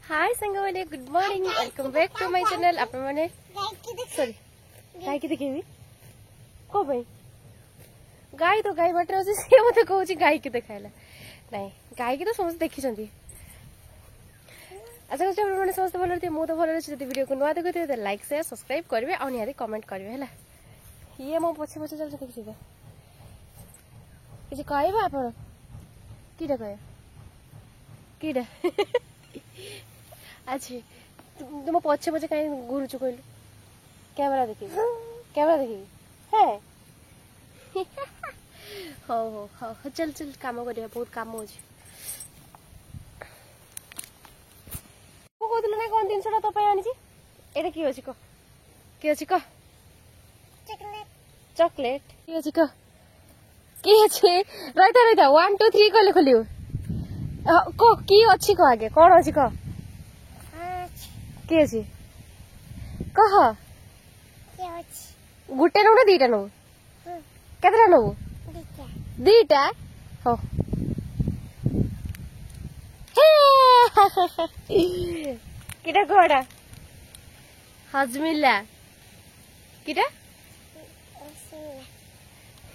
हाय संगवाले good morning welcome back to my channel आप माने सॉरी गाय की देखिबी को भाई गाय तो गाय बाटर अछि से मते कहू छी गाय की देखाइला नहीं गाय की तो समस्त देखि छथि अच्छा अच्छा माने समस्त भलो रहते मो तो भलो रहते जदी वीडियो को नुआ देखते तो लाइक शेयर सब्सक्राइब करबे और निहारी कमेंट करबे हला ये मो पछे पछे चल देखि छिबा किछ कहबा आपण कीडा कहे कीडा अच्छे तुम पछे पछे कहीं घुरुचु कहलु कैमरा देखी है हो हो हो चल चल काम करिया बहुत काम होची को कहतलु ना कोन दिन छडा तो पय आनी छी एटा की होची को चॉकलेट की होची को की अछि रहता 1 2 3 कहले खोलियो को की अछि को आगे कोन अछि को के कह गुटे नौ ना दीटा नौ केतरा नौ दीटा हो किटा कोडा हजमिला किटा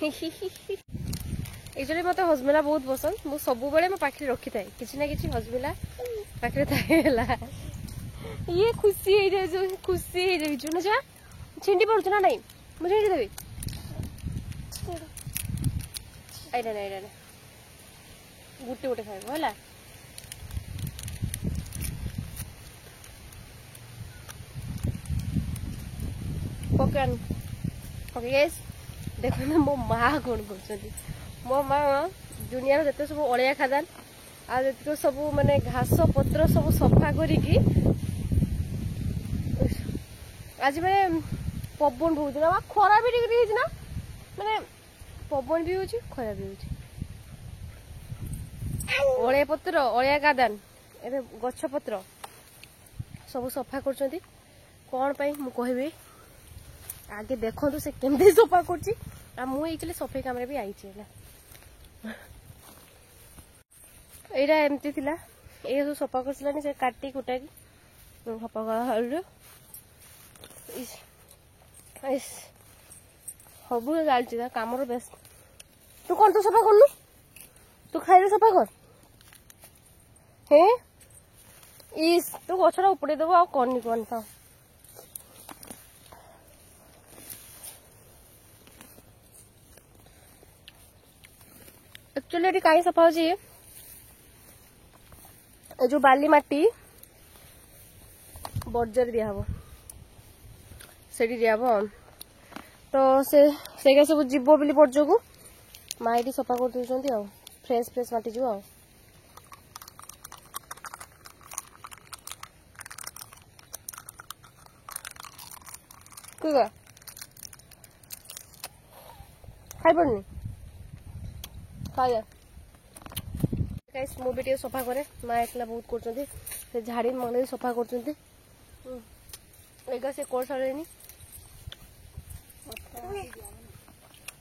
एक्चुअली मते हजमिला बहुत पसंद मु सब बेले मो पाखरे रखी थाए किछि ना किछि हजमिला पाखरे थाएला ये खुशी है जो ना जा छिंडी पड़छ ना नहीं मुझे छिंडी देबी आइडा गुटे गुटे खाइबो होला पकान ओके गाइस देखो ना मो मां कोन करछथि मो मां दुनिया जते सब ओळिया खादान आ जते सब माने घास पत्र सब सफा करी की आज मैं पवन बहुत ना खरा भी टिक ना मैंने पवन भी होची खरा भी होची ओळिया पत्र ओळिया गादान एबे गछ पत्र सब सफा करछंती कोन पई मु कहबे आगे देखो तो से केमदे सफा करची आ मु एक्चुअली सफाई काम रे भी आइची ना एरा एमती थिला ए सब सफा करसलानी से काटी कुटा की सफा कर इस सब चलती कम बेस तू कौन तो सफा करनु तू खाइले सफा कर हे इस तू गछड़ा उपड़े देबो आ करनी कोन था एक्चुअली एटी काई सफा होची जो बाली माटी बर्जर दिया हबो सेठी दियाबो तो से सब जीव बोली पर्जो को माइटी सफा कर दउछंती आ फ्रेश माटी जो आ कुगा खाइ पड़नी खाया गाइस मो बेटी सफा करे मां एकला बहुत करछंती से झाड़ी माने सफा करछंती एगा से कोर सारेनी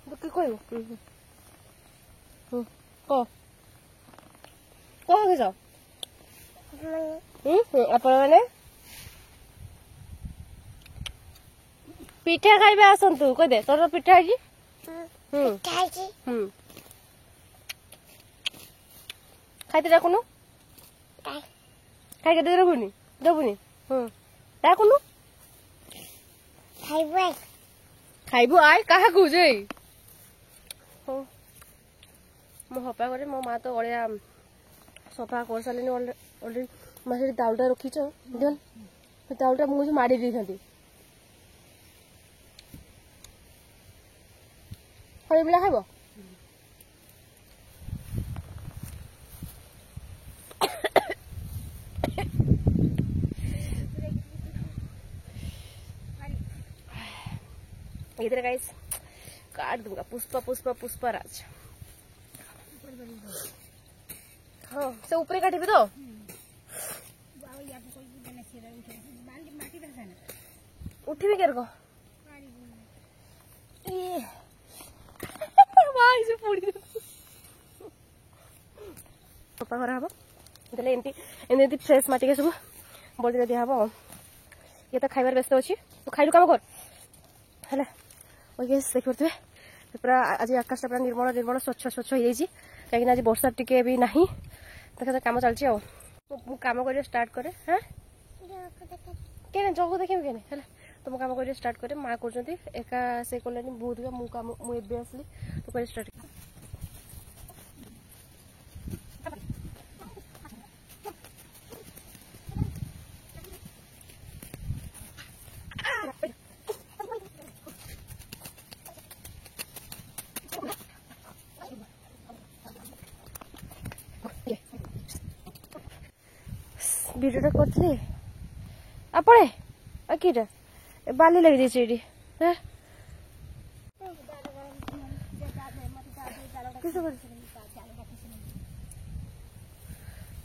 दुखी कोई कह के जाओ आपण माने पिठा खाइबे आसंतु कह दे तोर पिठा जी खाइते डाकुनु खाइके देबुनी डाकुनु खाइबो आय कहा कहूजे हो मो हपा करे मो मां तो ओळिया सफा कर सालेनी ऑलरेडी मासे दाउलटा रखी छ देन दाउलटा मुझे मारी दी थंती होय बिला खाइबो इधर गाइस काट दूंगा पुष्पा राज हाँ से ऊपर काटी भी तो उठी भी कर को सफा करा हम एमती फ्रेश माटी के सब बड़ी दिया हम ये तो खाइबार व्यस्त अच्छी तो खाइलु कम कर है देखिए पूरा आज आकाश पूरा निर्मल निर्मल स्वच्छ स्वच्छ हो जाए कहीं आज वर्षा टी भी ना देखा कम चलती कम कर स्टार्ट करे हाँ क्या जग देखे है तो मुझे कम कर स्टार्ट करे माँ कर एका से कले बहुत मुझे आसली तो कर स्टार्ट भिडियोटा करी आपड़े किटा बाली लगी जाइए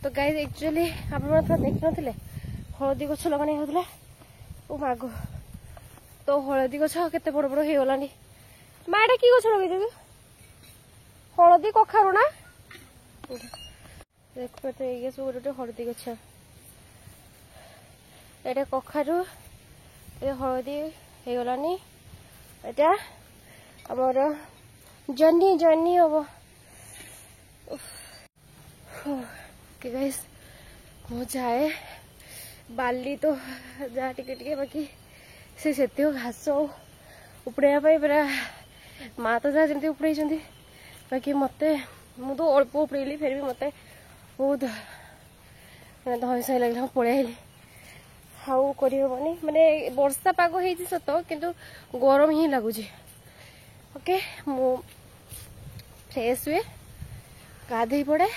तो गाइस एक्चुअली आप देख नी हलदी गछ लगाने होता ओ मागो तो हलदी गछ केते बड़ बड़ हो गलानी माडा की गछ लगे हलदी कखारु ना देखो तो ये सब गोटे हलदी गछ एटा कखारु ये हलदी हो गलानी एटा हमर जन्नी जन्नी हम गाइस मो जाए बाली तो जहाँ टिके बाकी से घास उपड़े पूरा माँ तो जहाँ जमी उपड़े बाकी मत तो अल्प उपड़ेली फिर भी मत बहुत धैंस लगे पलि हाउ करहबनी माने वर्षा पाग हो सत किंतु गरम ही लगुच ओके मु फ्रेश हुए गाधे पड़े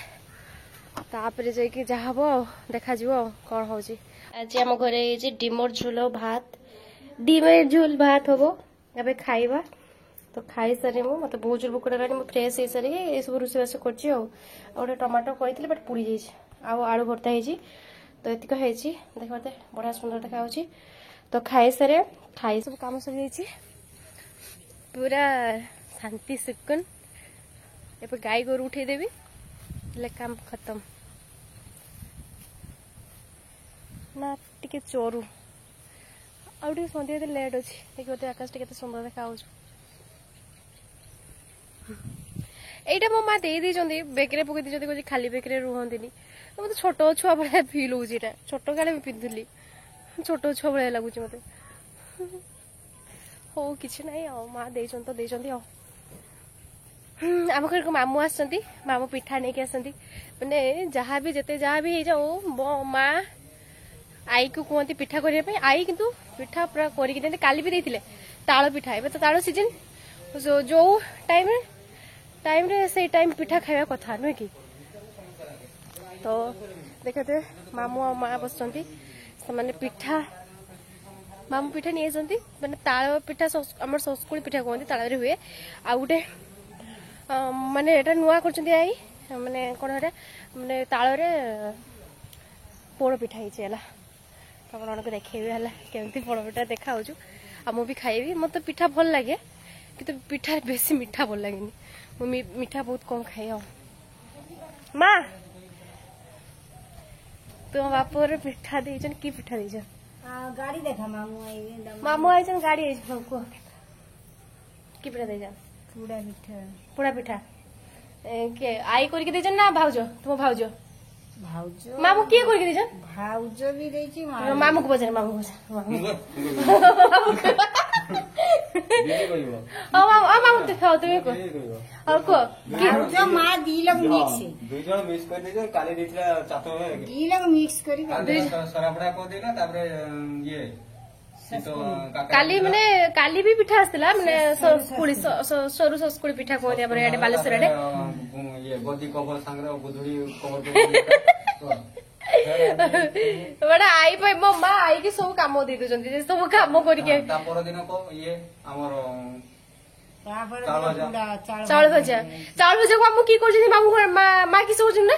तापर जाकि जहाँ हम देखा कौन हो आज आम घर डिमर झोल भात डिमर झोल भात हम अब खाइबा तो खाई सारे मत बहुत जोर भोक लगा फ्रेश हो सारे ये सब रोषेबास कर टमाटो कही बट पुड़ी जाइए आलू भर्ता हो तो ये देख मत बढ़िया सुंदर देखा तो खाई सारे खाई सब कम सरी जाइए पूरा शांति सुकून ए गाई गोरु उठेदेवी काम खत्म ना टिके चोरू आउ सन्ध्या लेट अच्छी देखिए आकाश टे सुंदर देखा यहीटा मो माँ दे बेकरे पकई कह खाली बेकरे रुहंती मत छोट छुआ भाया फिल हो छोट काले पिंधुली छोट छुआ भाया लगुच मत हो कि ना माँ दे तो आम घर मामू आमू पिठा नहीं आसती मैंने जहाँ भी जिते जहाँ भी जाओ माँ आई को कहती पिठा करने आई किंतु पिठा पूरा करके काली भी देते ताल पिठा ए तो ताल सीजन जो टाइम रे से टाइम पिठा खावा कथा नुहे कि तो देखते मामू आ माँ बस पिठा मामू पिठा नहीं आसती मैंने ताल पिठा आम सस्कुली पिठा कहते ताल हुए आ गोटे माने एटा नुआ कर आई माने कौन है माने ताल पोड़ पिठा है आप देखेबी है केमती पोड़ पिठा देखा मुझे खाइबी मत पिठा भल लगे कि पिठा बेसी मीठा भल लगे मीठा बहुत कम खाए माँ तुम बाप पिठा दे कि पिठा दे गाड़ी देखा मामू आई गाड़ी आई कि पिठा दे पोड़ा पिठा के आई करके देजन ना भाउज तुम भाउज भाउज मामू किए करके देजन भाउज भी देची मामू को बजारे मामू मामू दिखाओ तुम्हें को और को भाउज मां दीलग मिक्स दुई जण मिक्स कर देजन काले देथिला चातो में दीलग मिक्स करी सरापड़ा को देना तापर ये काली माने काली भी पिठा आसला माने सस्कुली सरू सस्कुली पिठा कहते हमर एडे बालेश्वर एडे ये गदी कवर संग्रह गुधुड़ी कवर बड़ा आई पे मो मां आई के सब काम दे दजंती जे सब काम करी के ता पर दिन को ये हमर चावल भजा को हम की करजनी मामू मां की सोच ना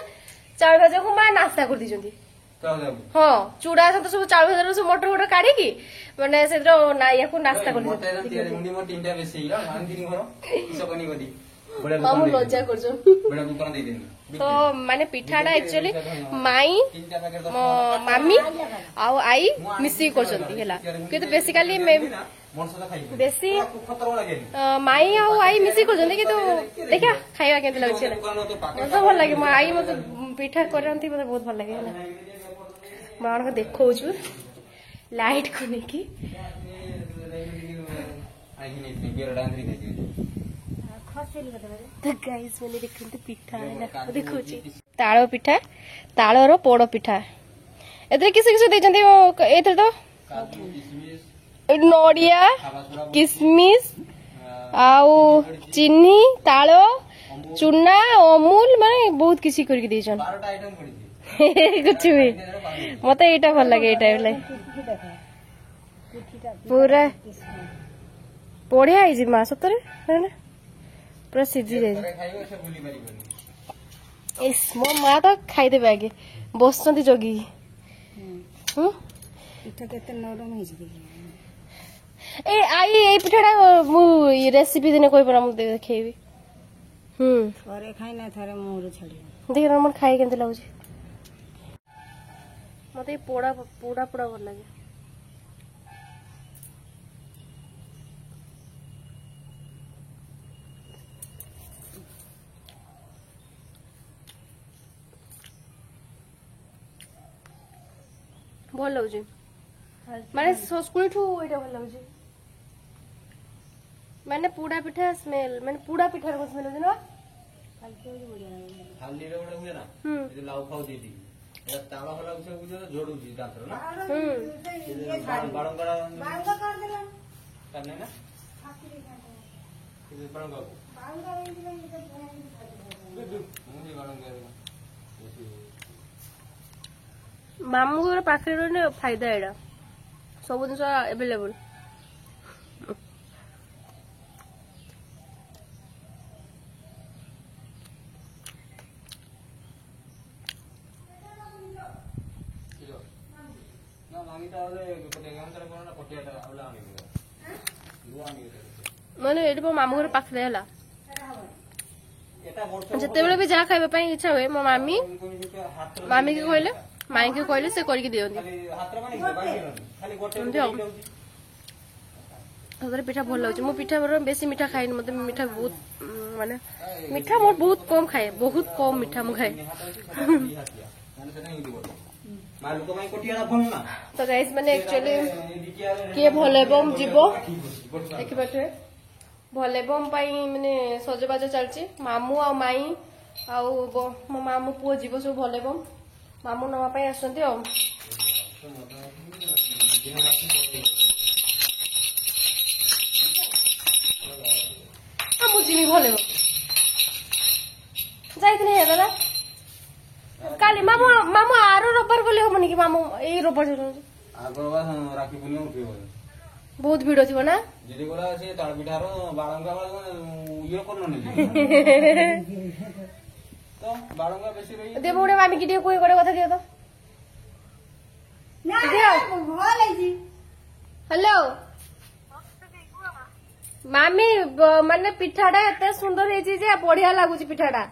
चावल भजा को मां नाश्ता कर दिजंती हाँ चूड़ा सब सब चावल भजा सब मटर वटर काढ़ी की माने से ना या को नाश्ता कर दिजंती मुंडी मो तीनटा बेसी ला मान दिन घर किस कनी गदी मामू लज्जा करजो बड़ा दुकान दे देना तो माने पिठाटा एक्चुअली माई मामी आउ आई मिसी करछंती हैला कि तो बेसिकली बेसी माई आउ आई मिसी करछंती कि तो देखा खाइबा केते लागछ हैला मते भल लागे म आई मते पिठा करंती मते बहुत भल लागे हैला माण को देखौ छु लाइट को नेकी तो गाइस मैंने देखते पिठा है देखो ताଳ ପିଠା ତାଳର ପୋଡ ପିଠା ଏଥିରେ କିସ କିସ ଦେଇଛନ୍ତି ଏଥିରେ ତ ନଡିଆ କିସମିସ ଆଉ ଚିନି ତାଳ ଚୁନା ଅମୁଲ ମାନେ ବହୁତ କିଛି କରିକି ଦେଇଛନ୍ कुछ भी मत एटा भल लगे एटा पूरा बढ़िया है माँ सतरे पूरा सीझी जाए मो माँ तो खाईदेवे आगे बस जगी ए आई ए पिठाटा मु रेसिपी दिने कोई परा मु देखेबी थरे खाइना थरे मोर छाड़ी देख मन खाई केमते लागुची मते पोड़ा पोड़ा पोड़ा भल लगे भल लगुची माने स्कूल ठू एटा भल लगुची माने पूड़ा पिठा स्मेल माने पूड़ा पिठा रो स्मेल होजे ना हाली रे ओडा हुए ना ये लाउ खाउ दीदी एटा ताळा होला उसे बुझे जोडुची दांतर ना बारंबार बारंगा कर देला करने ना ये बारंगा बारंगा मुझे बारंगा मामू घर पाखे रहने फायदा एटा सब जिन अवेलेबल मैंने ये मामू घर पाखे है जिते भी जहाँ खाइबा इच्छा हुए मो मामी मामी के कहले माई के कहले से करके दियंती पिठा भल लगे मो पिठा बेसी मीठा खाए मत मीठा बहुत माने मीठा मोर बहुत कम खाए बहुत कम मीठा मु खाए तो गाइस मैंने एक्चुअली किए भलेबम जीव देखिए भलेबम मैंने सजबाज चलती मामू आ माई मो मामू पुओ जीव सब भलेबम मामू नवा आसुंती मुझे भले जाइए काली मामू मामू आर रबार बोले हम कि मामू यही रबार बहुत भिड़ थी ना दे बुढ़े मामी की कोई करे कथा दियो तो हेलो मामी माने पिठाटा एते सुंदर हेची जे बढ़िया लागुची पिठाटा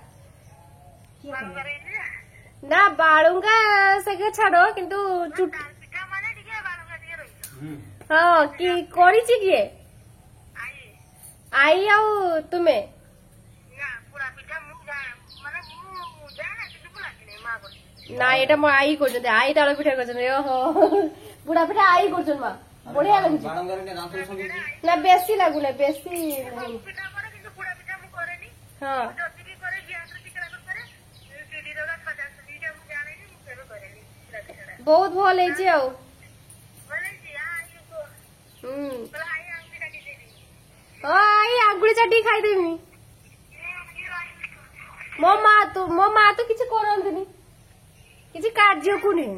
ना बाळुंगा सके छाड़ो किंतु हाँ कि करिची किए आई आउ तुमे ना एटा मो आई करछन आई ताळ पिठा करछन ओहो बुढ़ा पिठा आई करछन मा बढ़िया लागुची ना बेसी लागुले बेसी हाँ बहुत भल है आई आंगुली चाटी खाईदेवी मो माँ तो किसी करंतनी किसी कार्य को नहीं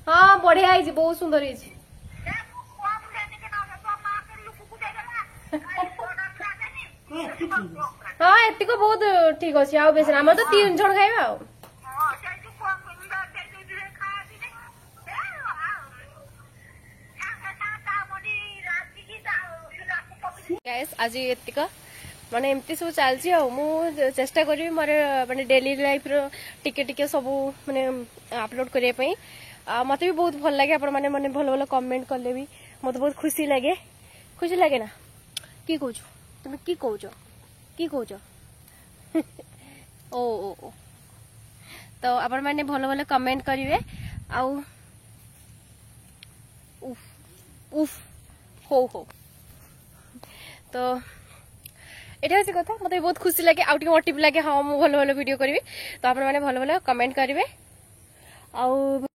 हाँ बढ़िया है बहुत सुंदर है हाँ एति को बहुत ठीक अच्छे आउ बेस आम तो 3 जन खाइबा गाइस आज एतिका माने एमती सब चलची मु चेष्टा करी मोर माने डेली लाइफ रो टिके टिके सब माने अपलोड करने पई मत भी बहुत भल लगे आपण माने माने भल भल कमेंट करले भी मत बहुत खुशी लगे ना की कहू तुम की कहू ओ ओ ओ तो आपण माने भल भल कमेंट करिवे आउ उफ उफ हो तो एटा हसी कथा मते बहुत खुशी लगे आउ मोटिव लगे हाँ मु भल भल वीडियो करी तो आपण माने भल भल कमेंट करिवे आउ